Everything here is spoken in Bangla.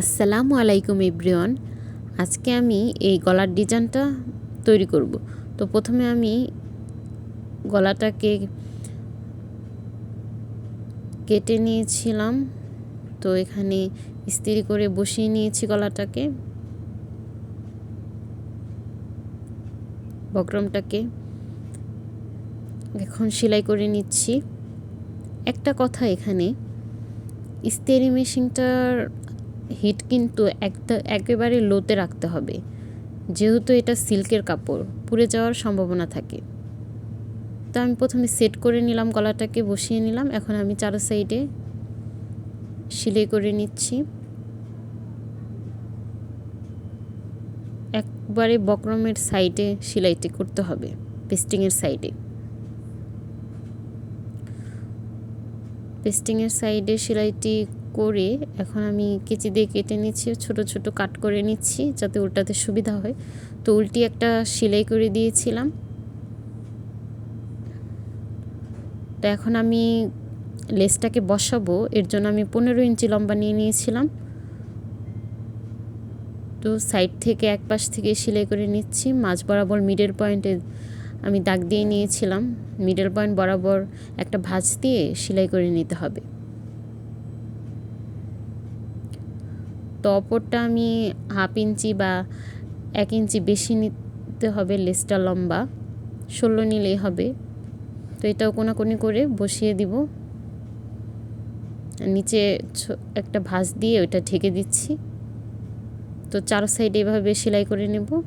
আসসালামু আলাইকুম এভরিওয়ান। আজকে আমি এই গলার ডিজাইনটা তৈরি করব। তো প্রথমে আমি গলাটাকে কেটে নিয়েছিলাম। তো এখানে ইস্ত্রি করে বসিয়ে নিয়েছি গলাটাকে, বক্রমটাকে এখন সেলাই করে নিচ্ছি। একটা কথা, এখানে ইস্ত্রি মেশিনটার হিট কিন্তু একেবারে লোতে রাখতে হবে, যেহেতু এটা সিল্কের কাপড়, পুড়ে যাওয়ার সম্ভাবনা থাকে। তো আমি প্রথমে সেট করে নিলাম, গলাটাকে বসিয়ে নিলাম। এখন আমি চারো সাইডে সেলাই করে নিচ্ছি। একবারে বক্রমের সাইডে সেলাইটি করতে হবে, পেস্টিংয়ের সাইডে। পেস্টিংয়ের সাইডে সেলাইটি করে এখন আমি কেচি দিয়ে কেটে নিচ্ছি, ছোট ছোট কাট করে নিচ্ছি যাতে উল্টাতে সুবিধা হয়। তো উল্টি একটা সেলাই করে দিয়েছিলাম। তো এখন আমি লেসটাকে বসাবো, এর জন্য আমি 15 ইঞ্চি লম্বা নিয়ে নিয়েছিলাম। তো সাইড থেকে এক পাশ থেকে সেলাই করে নিচ্ছি। মাঝ বরাবর মিডল পয়েন্টে আমি দাগ দিয়ে নিয়েছিলাম। মিডল পয়েন্ট বরাবর একটা ভাঁজ দিয়ে সেলাই করে নিতে হবে। তো অপরটা আমি 1/2 ইঞ্চি বা 1 ইঞ্চি বেশি নিতে হবে। লেসটা লম্বা 16 নিলেই হবে। তো এটাও কোনাকুনি করে বসিয়ে দিব। নিচে একটা ভাঁজ দিয়ে ওইটা ঢেকে দিচ্ছি। তো চার সাইডে এভাবে সেলাই করে নেব।